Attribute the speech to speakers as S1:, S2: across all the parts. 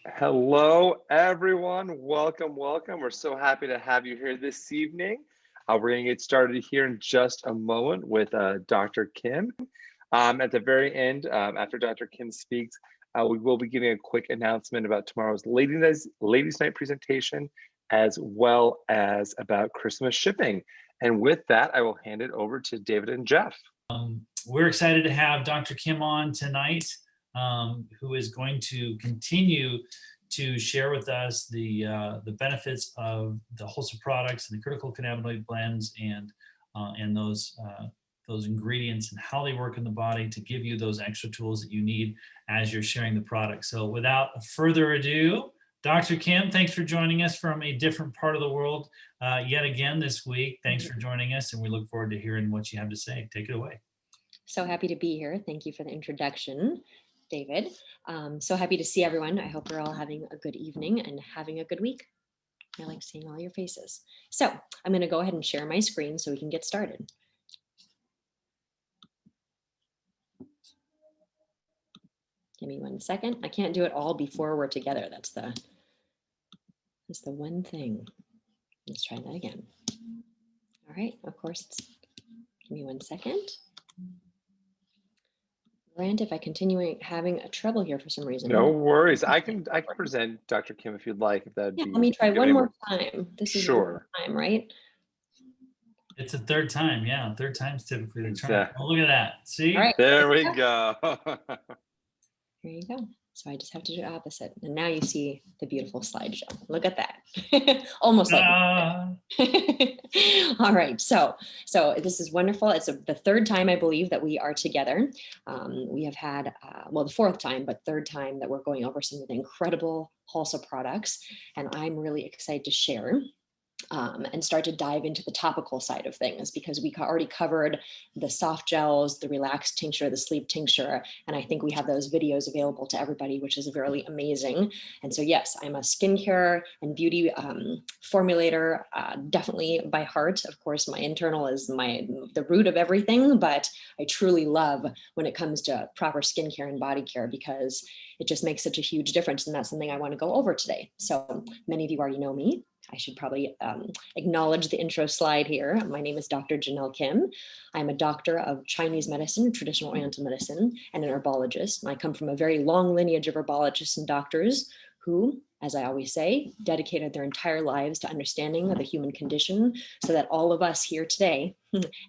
S1: Hello, everyone. Welcome, welcome. We're so happy to have you here this evening. We're going to get started here in just a moment with Dr. Kim. At the very end, after Dr. Kim speaks, we will be giving a quick announcement about tomorrow's Ladies Night presentation, as well as about Christmas shipping. And with that, I will hand it over to David and Jeff.
S2: We're excited to have Dr. Kim on tonight, who is going to continue to share with us the benefits of the Hülsa products and the critical cannabinoid blends and those ingredients and how they work in the body to give you those extra tools that you need as you're sharing the product. So without further ado, Dr. Kim, thanks for joining us from a different part of the world yet again this week. Thanks for joining us, and we look forward to hearing what you have to say. Take it away.
S3: So happy to be here. Thank you for the introduction, David. So happy to see everyone. I hope you're all having a good evening and having a good week. I like seeing all your faces. So I'm going to go ahead and share my screen so we can get started. Give me 1 second. I can't do it all before we're together. That's the one thing. Let's try that again. All right. Of course, give me 1 second. Grant, if I continue having a trouble here for some reason.
S1: No worries. I can present Dr. Kim if you'd like. If that'd be.
S3: Let me try one more time. This is
S1: sure.
S3: Time, right?
S2: It's the third time. Yeah, third time's typically the charm. Oh, look at that. See?
S3: All right.
S1: There we go.
S3: Here you go. So I just have to do the opposite. And now you see the beautiful slideshow. Look at that. Almost like all right. So this is wonderful. It's the third time, I believe, that we are together. We have had, the fourth time, but third time that we're going over some of the incredible Hülsa products. And I'm really excited to share and start to dive into the topical side of things, because we already covered the soft gels, the relaxed tincture, the sleep tincture, and I think we have those videos available to everybody, which is really amazing. And so yes, I'm a skincare and beauty formulator, definitely by heart. Of course, my internal is the root of everything, but I truly love when it comes to proper skincare and body care, because it just makes such a huge difference, and that's something I want to go over today. So many of you already know me. I should probably acknowledge the intro slide here. My name is Dr. Jenelle Kim. I'm a doctor of Chinese medicine, traditional Oriental medicine, and an herbologist. And I come from a very long lineage of herbologists and doctors who, as I always say, dedicated their entire lives to understanding of the human condition, so that all of us here today,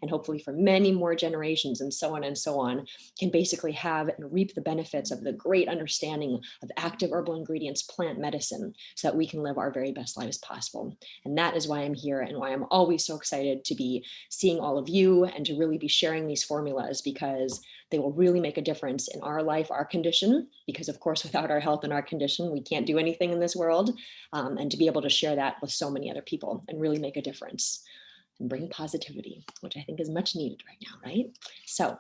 S3: and hopefully for many more generations and so on, can basically have and reap the benefits of the great understanding of active herbal ingredients, plant medicine, so that we can live our very best lives possible. And that is why I'm here, and why I'm always so excited to be seeing all of you and to really be sharing these formulas, because they will really make a difference in our life, our condition, because of course, without our health and our condition, we can't do anything in this world. And to be able to share that with so many other people and really make a difference and bring positivity, which I think is much needed right now, right? So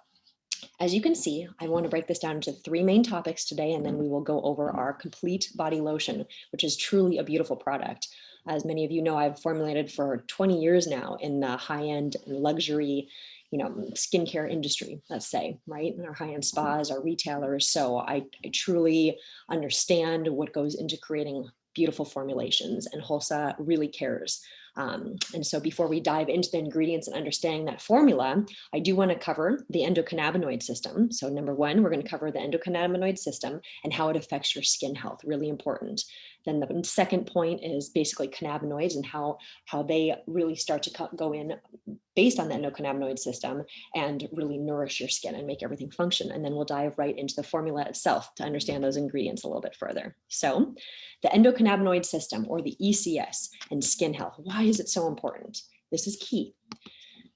S3: as you can see, I want to break this down into 3 main topics today, and then we will go over our complete body lotion, which is truly a beautiful product. As many of you know, I've formulated for 20 years now in the high-end luxury, skincare industry, let's say, right? In our high-end spas, our retailers. So I truly understand what goes into creating beautiful formulations, and Hülsa really cares. And so before we dive into the ingredients and understanding that formula, I do want to cover the endocannabinoid system. So number 1, we're going to cover the endocannabinoid system and how it affects your skin health, really important. Then the second point is basically cannabinoids and how they really start to go in based on the endocannabinoid system and really nourish your skin and make everything function. And then we'll dive right into the formula itself to understand those ingredients a little bit further. So the endocannabinoid system, or the ECS, and skin health. Why is it so important? This is key.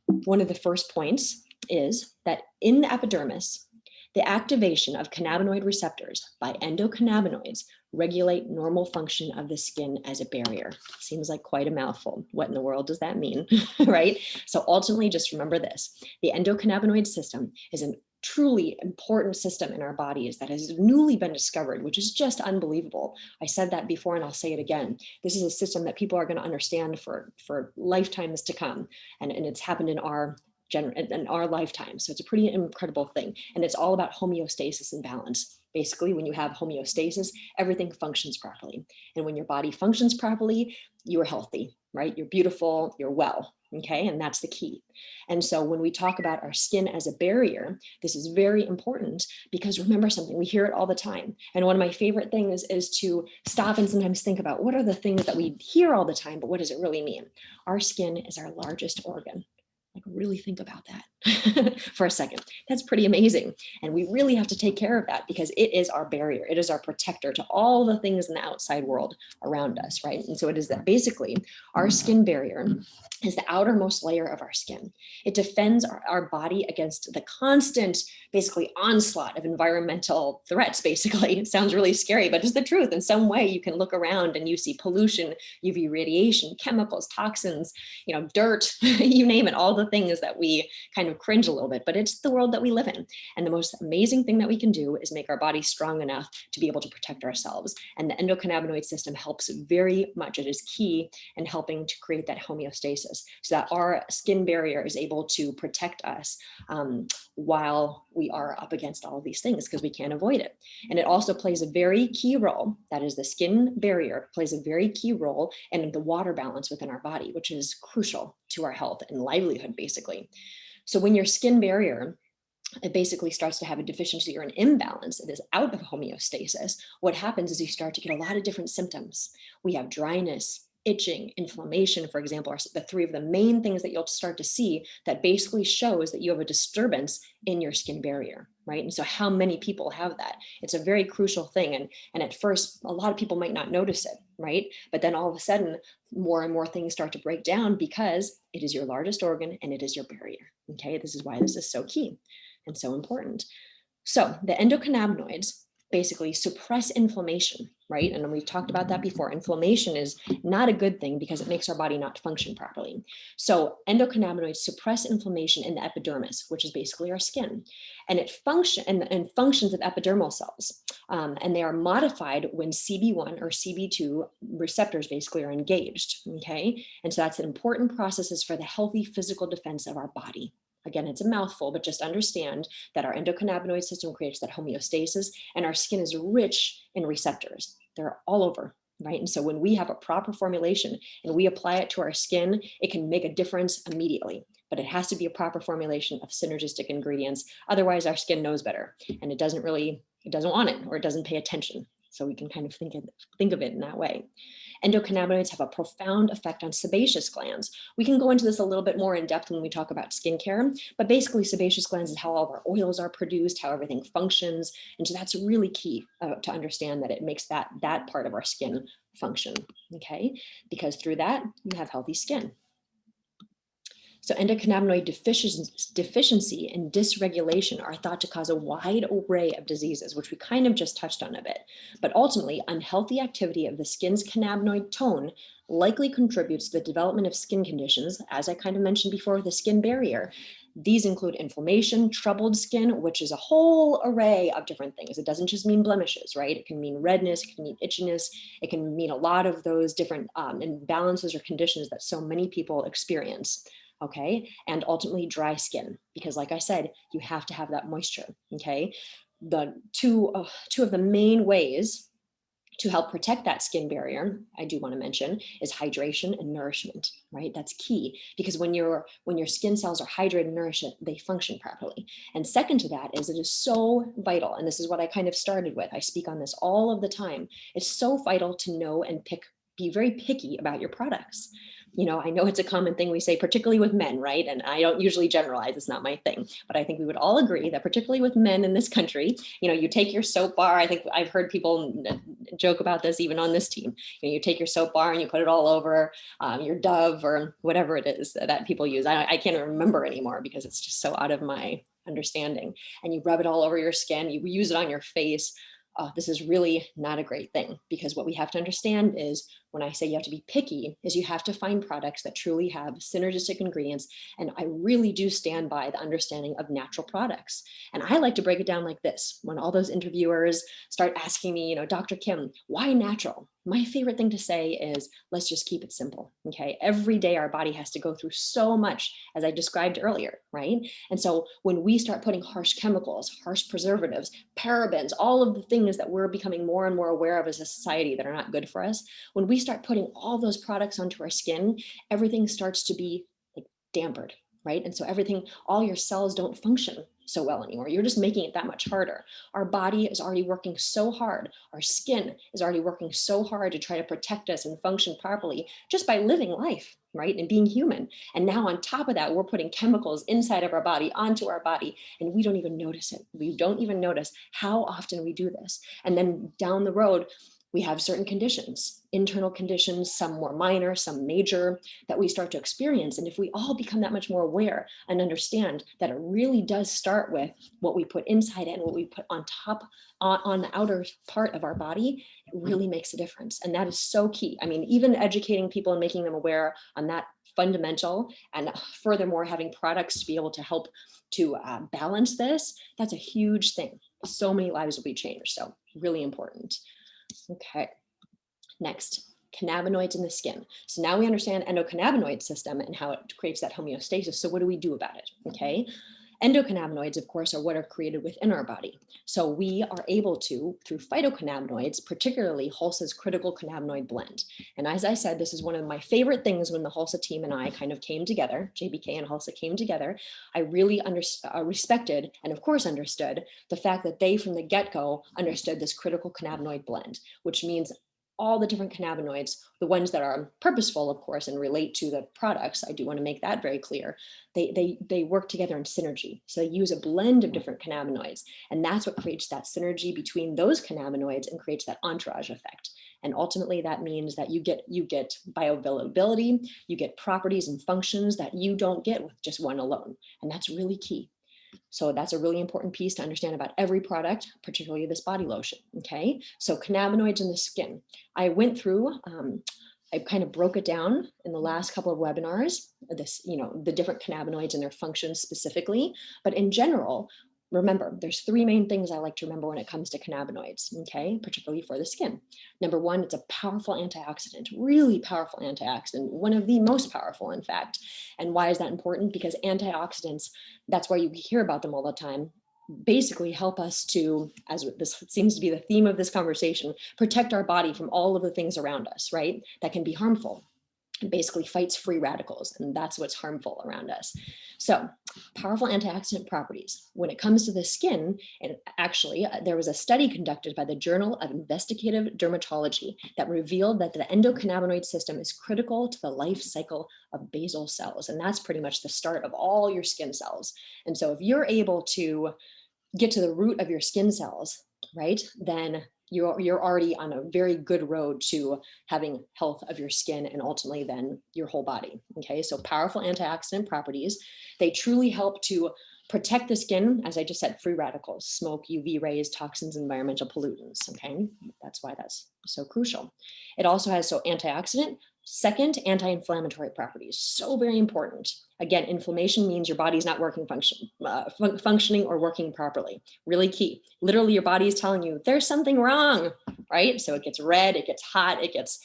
S3: One of the first points is that in the epidermis, the activation of cannabinoid receptors by endocannabinoids regulate normal function of the skin as a barrier. Seems like quite a mouthful. What in the world does that mean, right? So ultimately, just remember this. The endocannabinoid system is a truly important system in our bodies that has newly been discovered, which is just unbelievable. I said that before, and I'll say it again. This is a system that people are going to understand for lifetimes to come. And it's happened in our lifetime. So it's a pretty incredible thing. And it's all about homeostasis and balance. Basically, when you have homeostasis, everything functions properly. And when your body functions properly, you're healthy, right? You're beautiful, you're well. Okay, and that's the key. And so when we talk about our skin as a barrier, this is very important, because remember something, we hear it all the time. And one of my favorite things is to stop and sometimes think about what are the things that we hear all the time, but what does it really mean? Our skin is our largest organ. Like, really think about that for a second. That's pretty amazing. And we really have to take care of that, because it is our barrier. It is our protector to all the things in the outside world around us, right? And so it is that basically our skin barrier is the outermost layer of our skin. It defends our body against the constant, basically, onslaught of environmental threats, basically. It sounds really scary, but it's the truth. In some way, you can look around and you see pollution, UV radiation, chemicals, toxins, dirt, you name it, all the things that we kind of cringe a little bit, but it's the world that we live in. And the most amazing thing that we can do is make our body strong enough to be able to protect ourselves. And the endocannabinoid system helps very much. It is key in helping to create that homeostasis, so that our skin barrier is able to protect us while we are up against all of these things, because we can't avoid it. And it also plays a very key role, that is, the skin barrier plays a very key role in the water balance within our body, which is crucial to our health and livelihood, basically. So when your skin barrier, it basically starts to have a deficiency or an imbalance, it is out of homeostasis, what happens is you start to get a lot of different symptoms. We have dryness, itching, inflammation, for example, are the three of the main things that you'll start to see that basically shows that you have a disturbance in your skin barrier, right? And so how many people have that? It's a very crucial thing. And at first, a lot of people might not notice it, right? But then all of a sudden, more and more things start to break down, because it is your largest organ and it is your barrier, okay? This is why this is so key and so important. So the endocannabinoids basically suppress inflammation, right? And we've talked about that before. Inflammation is not a good thing because it makes our body not function properly. So endocannabinoids suppress inflammation in the epidermis, which is basically our skin. And it functions of epidermal cells. And they are modified when CB1 or CB2 receptors basically are engaged, okay? And so that's important processes for the healthy physical defense of our body. Again, it's a mouthful, but just understand that our endocannabinoid system creates that homeostasis, and our skin is rich in receptors. They're all over, right? And so when we have a proper formulation and we apply it to our skin, it can make a difference immediately. But it has to be a proper formulation of synergistic ingredients. Otherwise, our skin knows better, and it doesn't want it, or it doesn't pay attention. So we can kind of think of it in that way. Endocannabinoids have a profound effect on sebaceous glands. We can go into this a little bit more in depth when we talk about skincare, but basically sebaceous glands is how all of our oils are produced, how everything functions. And so that's really key to understand, that it makes that part of our skin function, okay? Because through that, you have healthy skin. So endocannabinoid deficiency and dysregulation are thought to cause a wide array of diseases, which we kind of just touched on a bit. But ultimately, unhealthy activity of the skin's cannabinoid tone likely contributes to the development of skin conditions, as I kind of mentioned before, the skin barrier. These include inflammation, troubled skin, which is a whole array of different things. It doesn't just mean blemishes, right? It can mean redness, it can mean itchiness, it can mean a lot of those different imbalances or conditions that so many people experience. Okay, and ultimately dry skin, because like I said, you have to have that moisture, okay? The two of the main ways to help protect that skin barrier, I do want to mention, is hydration and nourishment, right? That's key, because when your skin cells are hydrated and nourished, they function properly. And second to that is, it is so vital, and this is what I kind of started with, I speak on this all of the time, it's so vital to know and be very picky about your products. I know it's a common thing we say, particularly with men, right? And I don't usually generalize, it's not my thing, but I think we would all agree that particularly with men in this country, you take your soap bar. I think I've heard people joke about this even on this team. You take your soap bar and you put it all over your Dove or whatever it is that people use. I can't remember anymore because it's just so out of my understanding. And you rub it all over your skin, you use it on your face. This is really not a great thing, because what we have to understand is, when I say you have to be picky, is you have to find products that truly have synergistic ingredients. And I really do stand by the understanding of natural products. And I like to break it down like this. When all those interviewers start asking me, Dr. Kim, why natural? My favorite thing to say is, let's just keep it simple. Okay. Every day our body has to go through so much, as I described earlier, right? And so when we start putting harsh chemicals, harsh preservatives, parabens, all of the things that we're becoming more and more aware of as a society that are not good for us, when we start putting all those products onto our skin, everything starts to be like dampered, right? And so everything, all your cells don't function so well anymore. You're just making it that much harder. Our body is already working so hard. Our skin is already working so hard to try to protect us and function properly just by living life, right? And being human. And now on top of that, we're putting chemicals inside of our body, onto our body, and we don't even notice it. We don't even notice how often we do this. And then down the road, we have certain conditions, internal conditions, some more minor, some major, that we start to experience. And if we all become that much more aware and understand that it really does start with what we put inside and what we put on top, on the outer part of our body, it really makes a difference. And that is so key. I mean, even educating people and making them aware on that fundamental, and furthermore, having products to be able to help to balance this, that's a huge thing. So many lives will be changed. So really important. Okay, next, cannabinoids in the skin. So now we understand endocannabinoid system and how it creates that homeostasis. So what do we do about it? Okay, endocannabinoids, of course, are what are created within our body. So we are able to, through phytocannabinoids, particularly Hülsa's critical cannabinoid blend. And as I said, this is one of my favorite things when the Hülsa team and I kind of came together, JBK and Hülsa came together. I really respected and of course understood the fact that they from the get-go understood this critical cannabinoid blend, which means all the different cannabinoids, the ones that are purposeful, of course, and relate to the products. I do want to make that very clear. They work together in synergy. So they use a blend of different cannabinoids. And that's what creates that synergy between those cannabinoids and creates that entourage effect. And ultimately that means that you get bioavailability, you get properties and functions that you don't get with just one alone. And that's really key. So that's a really important piece to understand about every product, particularly this body lotion. Okay, so cannabinoids in the skin. I went through, I kind of broke it down in the last couple of webinars, this, the different cannabinoids and their functions specifically, but in general, remember, there's three main things I like to remember when it comes to cannabinoids, okay, particularly for the skin. Number one, it's a powerful antioxidant, really powerful antioxidant, one of the most powerful, in fact. And why is that important? Because antioxidants, that's why you hear about them all the time, basically help us to, as this seems to be the theme of this conversation, protect our body from all of the things around us, right, that can be harmful. It basically fights free radicals, and that's what's harmful around us. So powerful antioxidant properties. When it comes to the skin, and actually there was a study conducted by the Journal of Investigative Dermatology that revealed that the endocannabinoid system is critical to the life cycle of basal cells. And that's pretty much the start of all your skin cells. And so if you're able to get to the root of your skin cells, right, then you're already on a very good road to having health of your skin and ultimately then your whole body. Okay, so powerful antioxidant properties. They truly help to protect the skin, as I just said, free radicals, smoke, UV rays, toxins, environmental pollutants. Okay, that's why that's so crucial. It also has antioxidant. Second, anti-inflammatory properties, so very important. Again, inflammation means your body's not functioning or working properly. Really key. Literally, your body is telling you there's something wrong, right? So it gets red, it gets hot, it gets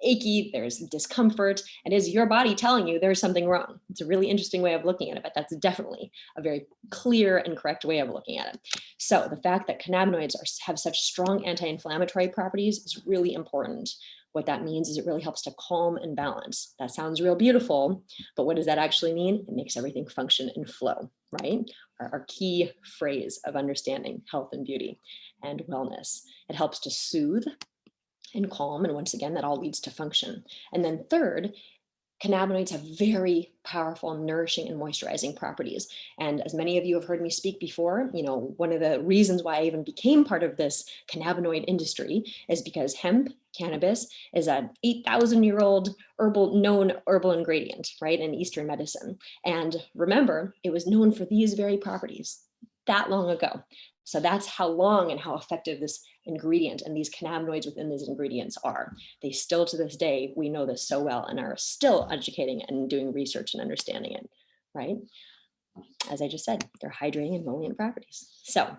S3: achy, there's discomfort, and is your body telling you there's something wrong? It's a really interesting way of looking at it, but that's definitely a very clear and correct way of looking at it. So the fact that cannabinoids have such strong anti-inflammatory properties is really important. What that means is it really helps to calm and balance. That sounds real beautiful, but what does that actually mean? It makes everything function and flow, right? Our key phrase of understanding health and beauty and wellness. It helps to soothe and calm, and once again, that all leads to function. And then third, cannabinoids have very powerful nourishing and moisturizing properties. And as many of you have heard me speak before, one of the reasons why I even became part of this cannabinoid industry is because hemp, cannabis, is an 8,000-year-old known herbal ingredient, right, in Eastern medicine. And remember, it was known for these very properties that long ago. So that's how long and how effective this ingredient and these cannabinoids within these ingredients are. They still, to this day, we know this so well and are still educating and doing research and understanding it, right? As I just said, they're hydrating and emollient properties. So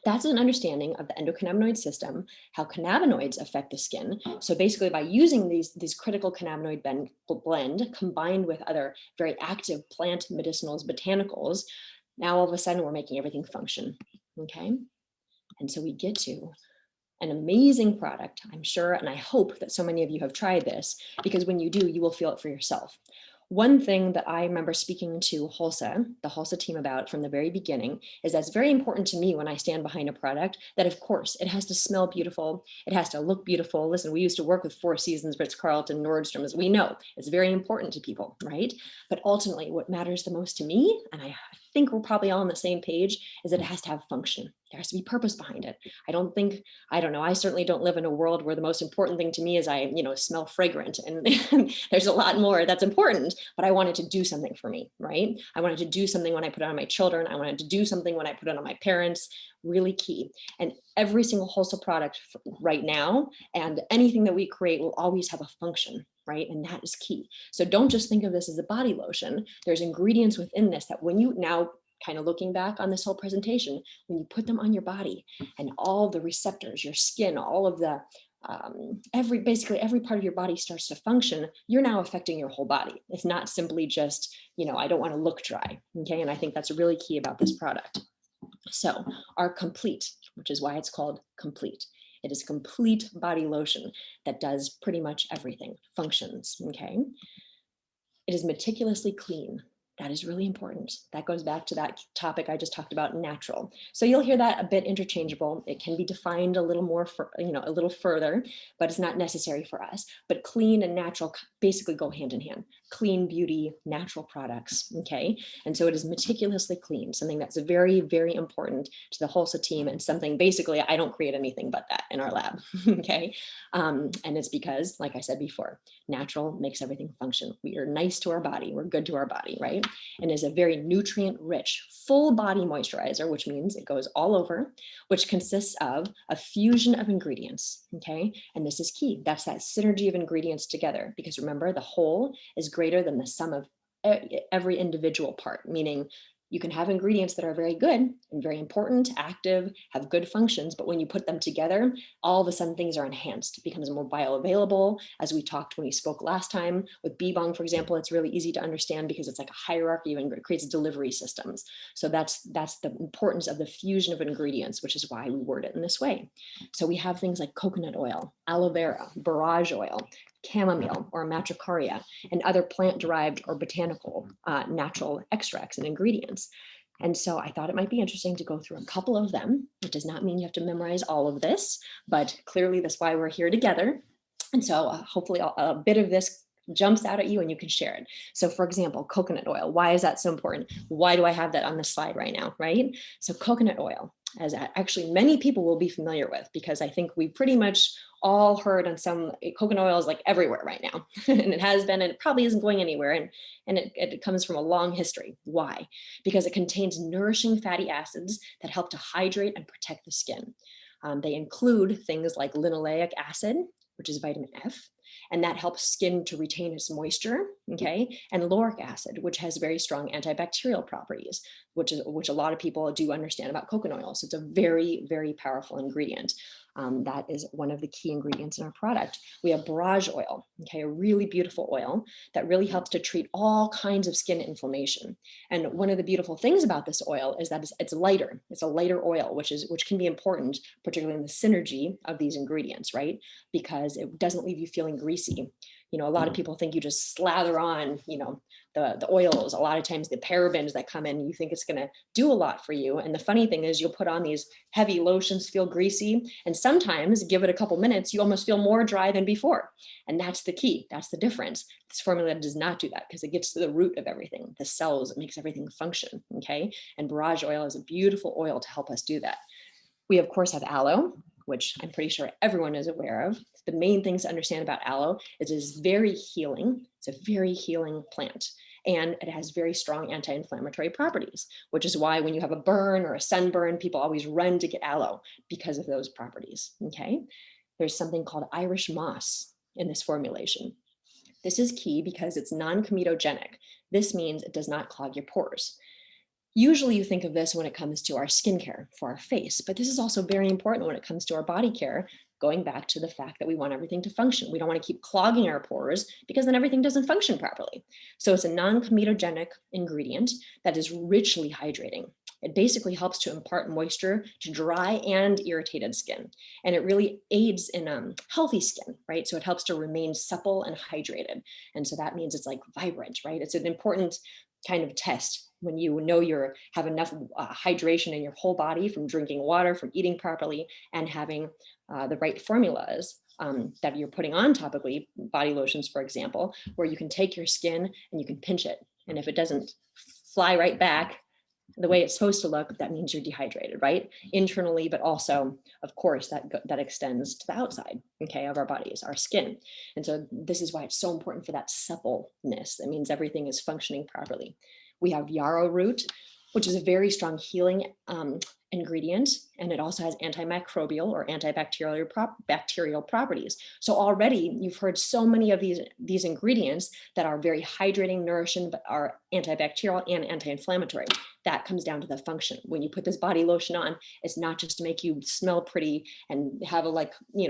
S3: That's an understanding of the endocannabinoid system, how cannabinoids affect the skin. So basically by using these critical cannabinoid blend combined with other very active plant medicinals, botanicals, now all of a sudden we're making everything function, okay? And so we get to an amazing product, I'm sure, and I hope that so many of you have tried this, because when you do, you will feel it for yourself. One thing that I remember speaking to Hülsa, the Hülsa team about from the very beginning, is that's very important to me when I stand behind a product, that of course it has to smell beautiful, it has to look beautiful. Listen, we used to work with Four Seasons, Ritz-Carlton, Nordstrom, as we know, it's very important to people, right? But ultimately what matters the most to me, and I think we're probably all on the same page, is that it has to have function. There has to be purpose behind it. I don't know, I certainly don't live in a world where the most important thing to me is I, smell fragrant, and there's a lot more that's important, but I wanted to do something for me, right? I wanted to do something when I put it on my children. I wanted to do something when I put it on my parents, really key. And every single wholesale product right now and anything that we create will always have a function, right? And that is key. So don't just think of this as a body lotion. There's ingredients within this that when you now kind of looking back on this whole presentation, when you put them on your body and all the receptors, your skin, all of the basically every part of your body starts to function, you're now affecting your whole body. It's not simply just, I don't want to look dry. Okay. And I think that's really key about this product. So our complete, which is why it's called complete. It is complete body lotion that does pretty much everything, functions. Okay. It is meticulously clean. That is really important. That goes back to that topic I just talked about, natural. So you'll hear that a bit interchangeable. It can be defined a little more, a little further, but it's not necessary for us. But clean and natural basically go hand in hand. Clean beauty, natural products, okay? And so it is meticulously clean, something that's very, very important to the Hülsa team, and something basically I don't create anything but that in our lab, okay? And it's because, like I said before, natural makes everything function. We are nice to our body, we're good to our body, right? And is a very nutrient rich, full body moisturizer, which means it goes all over, which consists of a fusion of ingredients, okay? And this is key. That's that synergy of ingredients together, because remember, the whole is greater than the sum of every individual part, meaning you can have ingredients that are very good and very important, active, have good functions, but when you put them together, all of a sudden things are enhanced. It becomes more bioavailable. As we talked when we spoke last time with Bebong, for example, it's really easy to understand because it's like a hierarchy and it creates delivery systems. So that's the importance of the fusion of ingredients, which is why we word it in this way. So we have things like coconut oil, aloe vera, borage oil, chamomile or matricaria, and other plant-derived or botanical natural extracts and ingredients. And so I thought it might be interesting to go through a couple of them. It does not mean you have to memorize all of this, but clearly that's why we're here together. And so hopefully a bit of this jumps out at you and you can share it. So for example, coconut oil, why is that so important? Why do I have that on the slide right now, right? So coconut oil, as actually many people will be familiar with, because I think we pretty much all heard on some, coconut oil is like everywhere right now. And it has been, and it probably isn't going anywhere. And it comes from a long history. Why? Because it contains nourishing fatty acids that help to hydrate and protect the skin. They include things like linoleic acid, which is vitamin F, and that helps skin to retain its moisture, okay? And lauric acid, which has very strong antibacterial properties, which a lot of people do understand about coconut oil. So it's a very, very powerful ingredient. That is one of the key ingredients in our product. We have borage oil, okay, a really beautiful oil that really helps to treat all kinds of skin inflammation. And one of the beautiful things about this oil is that it's lighter. It's a lighter oil, which can be important, particularly in the synergy of these ingredients, right? Because it doesn't leave you feeling greasy. A lot of people think you just slather on, the oils. A lot of times the parabens that come in, you think it's going to do a lot for you. And the funny thing is you'll put on these heavy lotions, feel greasy. And sometimes give it a couple minutes, you almost feel more dry than before. And that's the key. That's the difference. This formula does not do that because it gets to the root of everything, the cells. It makes everything function. Okay. And borage oil is a beautiful oil to help us do that. We of course have aloe, which I'm pretty sure everyone is aware of. The main things to understand about aloe is it is very healing. It's a very healing plant. And it has very strong anti-inflammatory properties, which is why when you have a burn or a sunburn, people always run to get aloe because of those properties, okay? There's something called Irish moss in this formulation. This is key because it's non-comedogenic. This means it does not clog your pores. Usually you think of this when it comes to our skincare for our face, but this is also very important when it comes to our body care, going back to the fact that we want everything to function. We don't want to keep clogging our pores because then everything doesn't function properly. So it's a non-comedogenic ingredient that is richly hydrating. It basically helps to impart moisture to dry and irritated skin. And it really aids in healthy skin, right? So it helps to remain supple and hydrated. And so that means it's like vibrant, right? It's an important kind of test when you know you have enough hydration in your whole body from drinking water, from eating properly, and having the right formulas that you're putting on topically, body lotions, for example, where you can take your skin and you can pinch it. And if it doesn't fly right back the way it's supposed to look, that means you're dehydrated, right? Internally, but also, of course, that extends to the outside, okay, of our bodies, our skin. And so this is why it's so important for that suppleness. That means everything is functioning properly. We have yarrow root, which is a very strong healing ingredient, and it also has antimicrobial or antibacterial bacterial properties. So already you've heard so many of these ingredients that are very hydrating, nourishing, but are antibacterial and anti-inflammatory. That comes down to the function. When you put this body lotion on, it's not just to make you smell pretty and have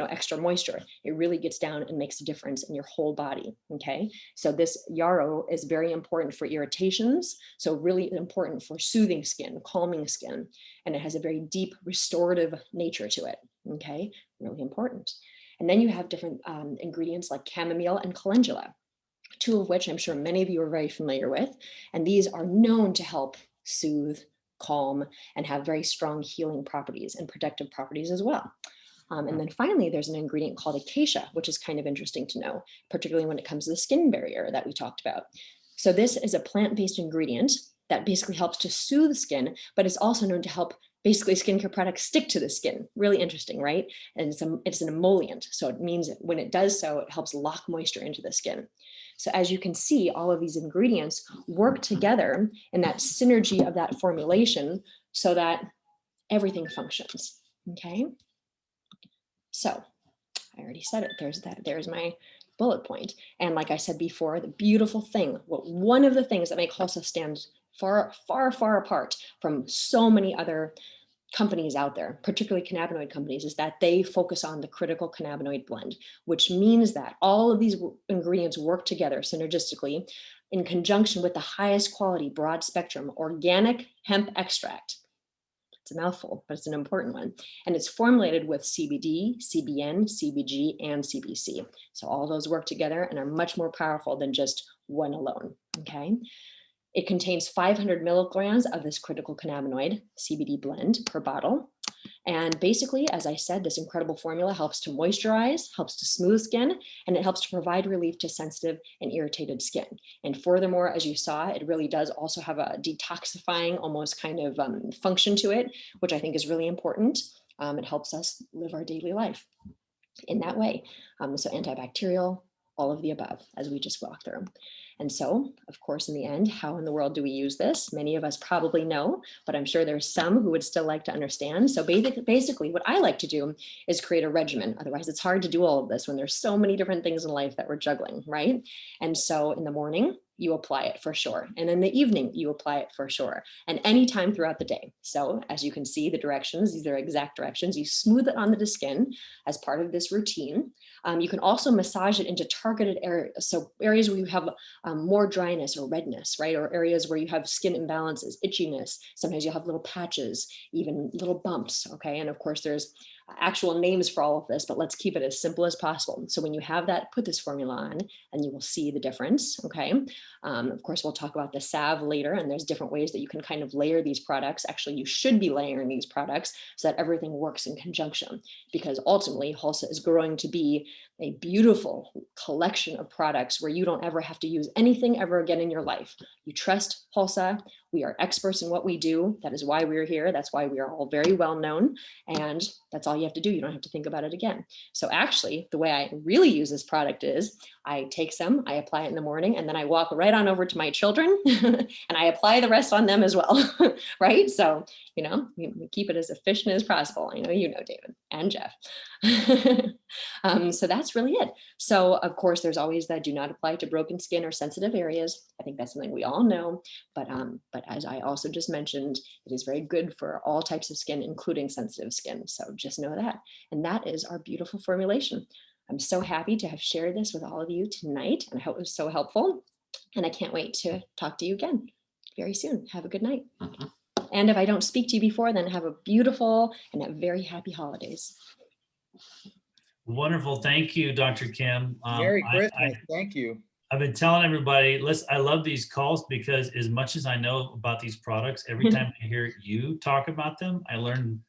S3: extra moisture. It really gets down and makes a difference in your whole body. Okay, so this yarrow is very important for irritations. So really important for soothing skin, calming skin, and it has a very deep restorative nature to it. Okay, really important. And then you have different ingredients like chamomile and calendula, two of which I'm sure many of you are very familiar with. And these are known to help soothe, calm, and have very strong healing properties and protective properties as well. And then finally, there's an ingredient called acacia, which is kind of interesting to know, particularly when it comes to the skin barrier that we talked about. So this is a plant-based ingredient that basically helps to soothe skin, but it's also known to help basically skincare products stick to the skin. Really interesting, right? And it's an emollient. So it means when it does so, it helps lock moisture into the skin. So as you can see, all of these ingredients work together in that synergy of that formulation so that everything functions, okay? So I already said it, there's my bullet point. And like I said before, the beautiful thing, one of the things that make Hülsa stand far, far, far apart from so many other companies out there, particularly cannabinoid companies, is that they focus on the critical cannabinoid blend, which means that all of these ingredients work together synergistically in conjunction with the highest quality, broad spectrum, organic hemp extract. It's a mouthful, but it's an important one. And it's formulated with CBD, CBN, CBG, and CBC. So all those work together and are much more powerful than just one alone, okay? It contains 500 milligrams of this critical cannabinoid CBD blend per bottle. And basically, as I said, this incredible formula helps to moisturize, helps to smooth skin, and it helps to provide relief to sensitive and irritated skin. And furthermore, as you saw, it really does also have a detoxifying almost kind of function to it, which I think is really important. It helps us live our daily life in that way. So antibacterial, all of the above, as we just walked through. And so, of course, in the end, how in the world do we use this? Many of us probably know, but I'm sure there's some who would still like to understand. So basically, what I like to do is create a regimen. Otherwise, it's hard to do all of this when there's so many different things in life that we're juggling, right? And so in the morning, you apply it for sure. And in the evening, you apply it for sure. And anytime throughout the day. So as you can see, the directions, these are exact directions. You smooth it onto the skin as part of this routine. You can also massage it into targeted areas. So areas where you have more dryness or redness, right? Or areas where you have skin imbalances, itchiness. Sometimes you'll have little patches, even little bumps, okay? And of course, there's actual names for all of this, but let's keep it as simple as possible. So when you have that, put this formula on and you will see the difference, okay? Of course, we'll talk about the salve later, and there's different ways that you can kind of layer these products. Actually, you should be layering these products so that everything works in conjunction, because ultimately Hülsa is growing to be a beautiful collection of products where you don't ever have to use anything ever again in your life. You trust Hülsa. We are experts in what we do. That is why we're here. That's why we are all very well known. And that's all you have to do. You don't have to think about it again. So actually, the way I really use this product is I take some, I apply it in the morning, and then I walk right on over to my children and I apply the rest on them as well, right? So, we keep it as efficient as possible. I know you know, David. and Jeff. So that's really it. So of course, there's always that do not apply to broken skin or sensitive areas. I think that's something we all know. But as I also just mentioned, it is very good for all types of skin, including sensitive skin. So just know that. And that is our beautiful formulation. I'm so happy to have shared this with all of you tonight, and I hope it was so helpful. And I can't wait to talk to you again very soon. Have a good night. And if I don't speak to you before, then have a beautiful and a very happy holidays.
S2: Wonderful. Thank you, Dr. Kim.
S4: Merry Christmas. Thank you.
S2: I've been telling everybody, listen, I love these calls because as much as I know about these products, every time I hear you talk about them, I learn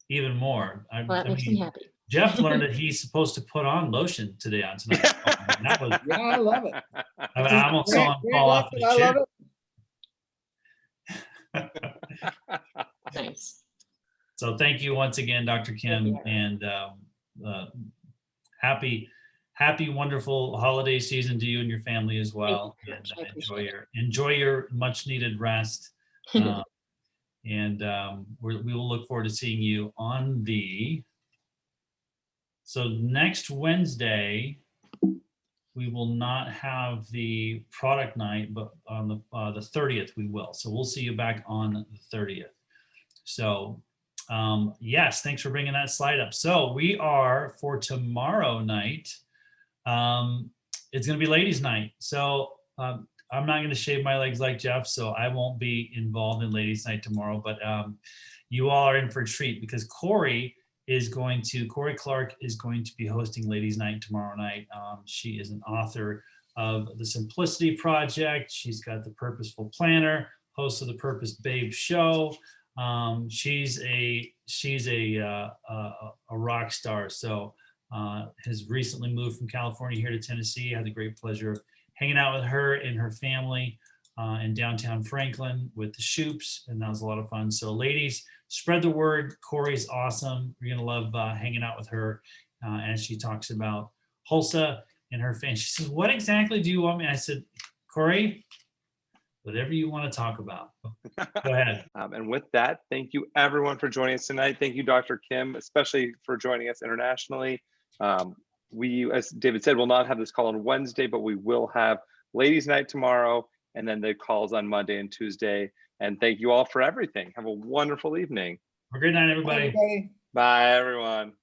S2: even more.
S3: Well, that makes me happy.
S2: Jeff learned that he's supposed to put on lotion today on tonight's call. And that was,
S4: Yeah, I love it.
S2: I almost saw him fall off the
S4: I
S2: chair.
S4: love it.
S3: Nice.
S2: So thank you once again, Dr. Kim, and happy, wonderful holiday season to you and your family as well. And enjoy your much needed rest. And we will look forward to seeing you on so next Wednesday, we will not have the product night, but on the 30th we will. So we'll see you back on the 30th. So yes, thanks for bringing that slide up. So we are, for tomorrow night, it's going to be ladies' night. So I'm not going to shave my legs like Jeff, so I won't be involved in ladies' night tomorrow. But you all are in for a treat because Corey Clark is going to be hosting ladies' night tomorrow night. She is an author of The Simplicity Project. She's got The Purposeful Planner, host of the Purpose Babe Show. She's a rock star. So has recently moved from California here to Tennessee. I had the great pleasure of hanging out with her and her family in downtown Franklin with the Shoops, and that was a lot of fun. So ladies, spread the word. Corey's awesome. You're gonna love hanging out with her as she talks about Hülsa and her fans. She says, "What exactly do you want me?" I said, "Corey, whatever you want to talk about." Go ahead.
S1: And with that, thank you everyone for joining us tonight. Thank you, Dr. Kim, especially for joining us internationally. We, as David said, will not have this call on Wednesday, but we will have ladies' night tomorrow, and then the calls on Monday and Tuesday. And thank you all for everything. Have a wonderful evening.
S2: Have a great night, everybody.
S4: Bye, everybody.
S1: Bye, everyone.